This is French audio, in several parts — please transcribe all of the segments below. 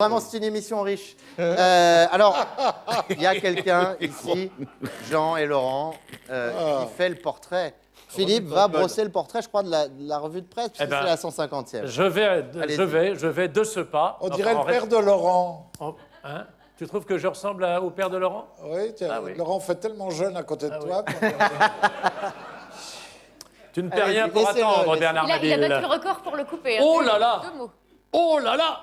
Vraiment, c'est une émission riche. Alors, il y a quelqu'un ici, Jean et Laurent, qui fait le portrait. Philippe va brosser le portrait, je crois, de la revue de presse, puisque c'est la 150e. Je vais de ce pas. On dirait le père de Laurent. Hein? Tu trouves que je ressemble au père de Laurent? Oui, oui. Laurent fait tellement jeune à côté de toi. Tu ne perds rien pour attendre, Bernard Mabille. Il a battu le record pour le couper. Oh là là! 2 mots. Oh là là!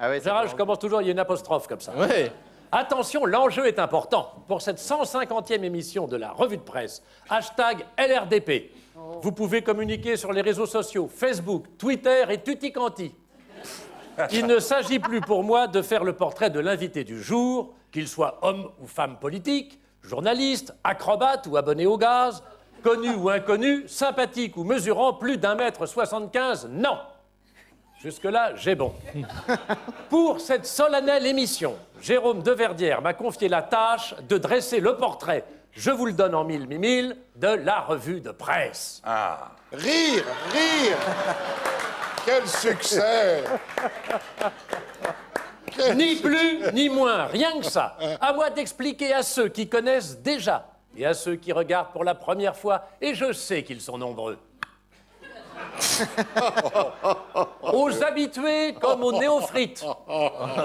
Ah ouais, Gérard, je commence toujours, il y a une apostrophe comme ça. Oui. Attention, l'enjeu est important. Pour cette 150e émission de la revue de presse, hashtag LRDP. Vous pouvez communiquer sur les réseaux sociaux, Facebook, Twitter et tutti quanti. Il ne s'agit plus pour moi de faire le portrait de l'invité du jour, qu'il soit homme ou femme politique, journaliste, acrobate ou abonné au gaz, connu ou inconnu, sympathique ou mesurant plus d'1,75 m, non. Jusque-là, j'ai bon. Pour cette solennelle émission, Jérôme Deverdière m'a confié la tâche de dresser le portrait, je vous le donne en mille, de la revue de presse. Ah. Rire, rire. Quel succès. Ni plus, ni moins, rien que ça. À moi d'expliquer à ceux qui connaissent déjà et à ceux qui regardent pour la première fois, et je sais qu'ils sont nombreux. Aux habitués comme aux néophytes.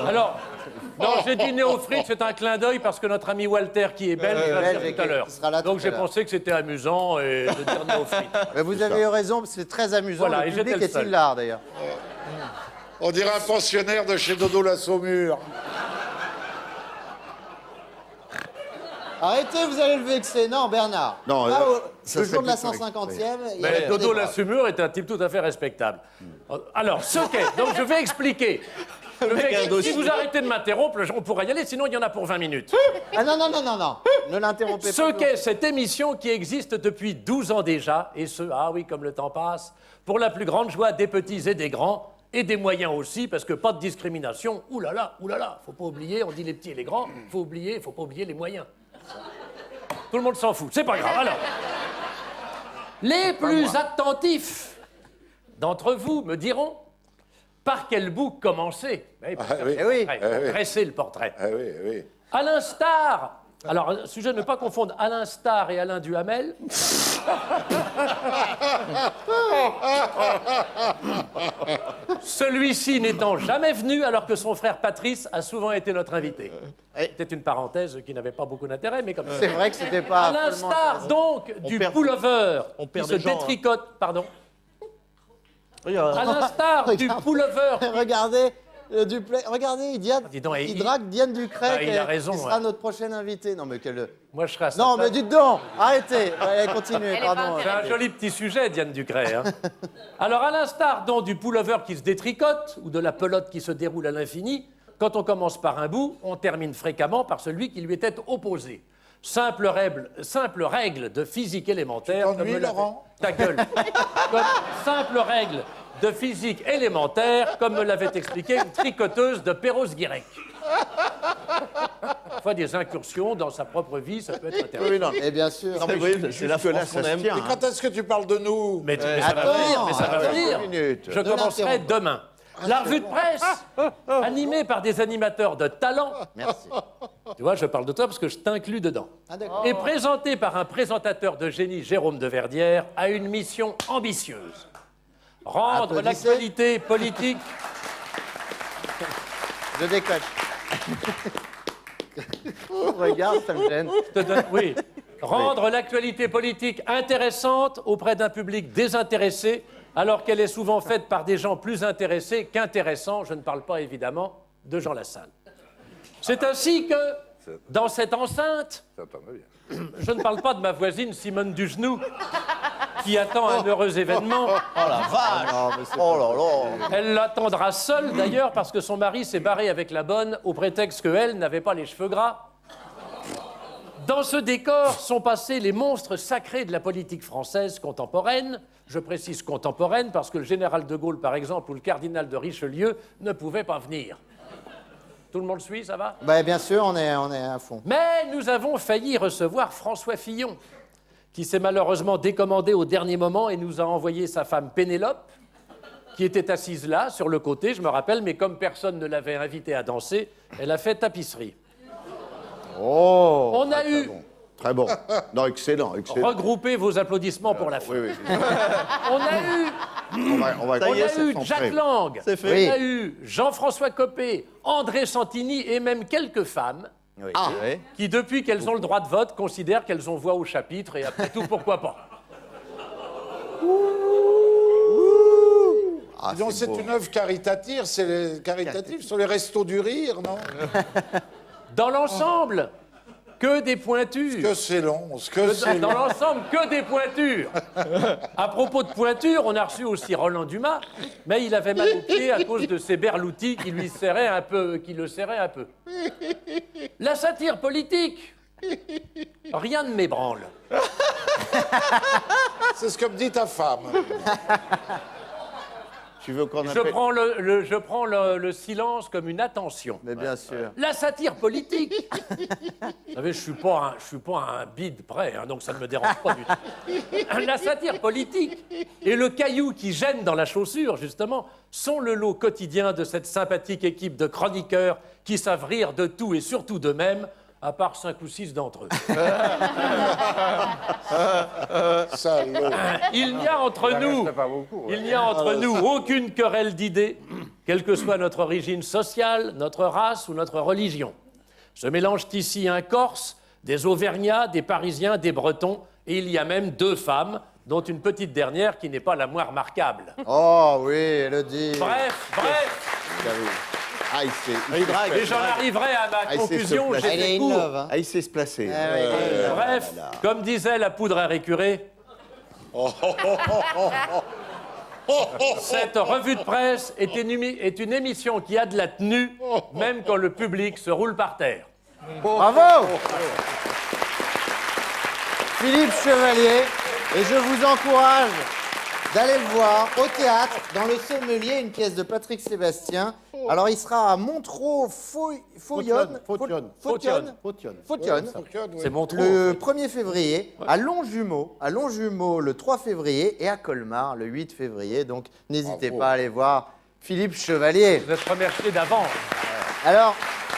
Alors, non, j'ai dit néophyte, c'est un clin d'œil parce que notre ami Walter, qui est belge, va le dire tout à l'heure. Donc j'ai pensé que c'était amusant et de dire néophyte. Mais vous avez eu raison, c'est très amusant. Voilà, le et j'étais public le seul. est hilar, d'ailleurs. On dirait un pensionnaire de chez Dodo la Saumure. Arrêtez, vous allez le vexer. Non, Bernard. Non, Là, ça le jour serait de la plus correct, 150e, il y Mais avait Dodo des la braves. Sumure est un type tout à fait respectable. Alors, ce qu'est... Donc je vais expliquer. Si vous arrêtez de m'interrompre, on pourra y aller, sinon il y en a pour 20 minutes. Ah non, ne l'interrompez pas. Ce qu'est cette émission qui existe depuis 12 ans déjà, et ce, ah oui, comme le temps passe, pour la plus grande joie des petits et des grands, et des moyens aussi, parce que pas de discrimination. Ouh là là, faut pas oublier, on dit les petits et les grands, faut pas oublier les moyens. Tout le monde s'en fout, c'est pas grave. Alors, les plus attentifs d'entre vous me diront par quel bout commencer. Eh oui. Dresser le portrait. Ah oui, oui. À l'instar, alors, sujet de ne pas confondre Alain Starr et Alain Duhamel. Celui-ci n'étant jamais venu, alors que son frère Patrice a souvent été notre invité. C'était une parenthèse qui n'avait pas beaucoup d'intérêt, mais comme ça. C'est vrai que c'était pas. À l'instar, donc, du pullover qui se détricote. Pardon. À l'instar du pullover. Regardez, regardez, Dis donc, il drague Diane Ducret, il a raison, qui sera ouais. notre prochaine invitée. Non, mais quelle. Moi, je serais à sa Non, place. mais dites donc, arrêtez. Allez, continuez, Elle est pardon. pas C'est un joli petit sujet, Diane Ducret. Hein. Alors, à l'instar donc du pullover qui se détricote ou de la pelote qui se déroule à l'infini, quand on commence par un bout, on termine fréquemment par celui qui lui était opposé. Simple règle de physique élémentaire. Tu t'ennuies, Laurent ? Ta gueule. Simple règle de physique élémentaire, comme me l'avait expliqué une tricoteuse de Perros-Guirec. Parfois, des incursions dans sa propre vie, ça peut être intéressant. Oui, non. Et bien sûr. C'est la France qu'on aime. Et quand est-ce que tu parles de nous? Mais ça va attends, venir, mais ça va attends, venir. une minute. Je commencerai l'interrompre. demain. La revue de presse, animée par des animateurs de talent. Merci. Tu vois, je parle de toi parce que je t'inclus dedans. Ah, d'accord. Et présentée par un présentateur de génie, Jérôme Deverdière, a une mission ambitieuse. Rendre Applaudissez. l'actualité politique... Je déconne. Regarde, ça me gêne. Oui. Rendre l'actualité politique intéressante auprès d'un public désintéressé, alors qu'elle est souvent faite par des gens plus intéressés qu'intéressants. Je ne parle pas, évidemment, de Jean Lassalle. C'est ainsi que, dans cette enceinte, je ne parle pas de ma voisine Simone Dugenou, qui attend un heureux événement. Oh la vache. Oh là là. Elle l'attendra seule, d'ailleurs, parce que son mari s'est barré avec la bonne, au prétexte qu'elle n'avait pas les cheveux gras. Dans ce décor sont passés les monstres sacrés de la politique française contemporaine. Je précise contemporaine parce que le général de Gaulle, par exemple, ou le cardinal de Richelieu ne pouvaient pas venir. Tout le monde suit, ça va? Bah, bien sûr, on est à fond. Mais nous avons failli recevoir François Fillon, qui s'est malheureusement décommandé au dernier moment et nous a envoyé sa femme Pénélope, qui était assise là, sur le côté, je me rappelle, mais comme personne ne l'avait invitée à danser, elle a fait tapisserie. Oh. On a eu... Très bon. Non, excellent, excellent. Regroupez vos applaudissements pour la fin. Oui, oui. On a eu... On va On a eu c'est Jack centré. Lang, C'est fait. on Oui. a eu Jean-François Copé, André Santini et même quelques femmes Oui. Oui. qui, depuis qu'elles ont le droit de vote, considèrent qu'elles ont voix au chapitre et après tout, pourquoi pas. Ah, Donc c'est beau. une œuvre caritative, caritative sur les restos du rire, non? Dans l'ensemble, que des pointures. Que c'est long, que c'est Dans long. l'ensemble, que des pointures. À propos de pointures, on a reçu aussi Roland Dumas, mais il avait mal au pied à cause de ses berloutis qui le serraient un peu. La satire politique, rien ne m'ébranle. C'est ce que me dit ta femme. Tu veux qu'on Je appelle... prends le silence comme une attention. Mais bien sûr. La satire politique. Vous savez, je suis pas un bide près, hein, donc ça ne me dérange pas du tout. La satire politique et le caillou qui gêne dans la chaussure, justement, sont le lot quotidien de cette sympathique équipe de chroniqueurs qui savent rire de tout et surtout d'eux-mêmes, à part 5 ou 6 d'entre eux. Salaud. Il n'y a entre nous aucune querelle d'idées, quelle que soit notre origine sociale, notre race ou notre religion. Se mélangent ici un Corse, des Auvergnats, des Parisiens, des Bretons, et il y a même 2 femmes, dont une petite dernière qui n'est pas la moins remarquable. Oh oui, Elodie. Bref, Ah, il et j'en arriverai à ma il sait se conclusion, placer. Elle est j'étais in court. love, hein. Ah, il sait se placer. Ah ouais, Bref, comme disait la poudre à récurer, cette revue de presse est une émission qui a de la tenue, même quand le public se roule par terre. Bravo. Philippe Chevalier, et je vous encourage d'aller le voir au théâtre, dans Le Sommelier, une pièce de Patrick Sébastien. Alors, il sera à Montreux-Fautionne. C'est mon trou. Le 1er février, à Longjumeau le 3 février et à Colmar le 8 février. Donc, n'hésitez Bravo. pas à aller voir Philippe Chevalier. Vous êtes remercié d'avance. Alors,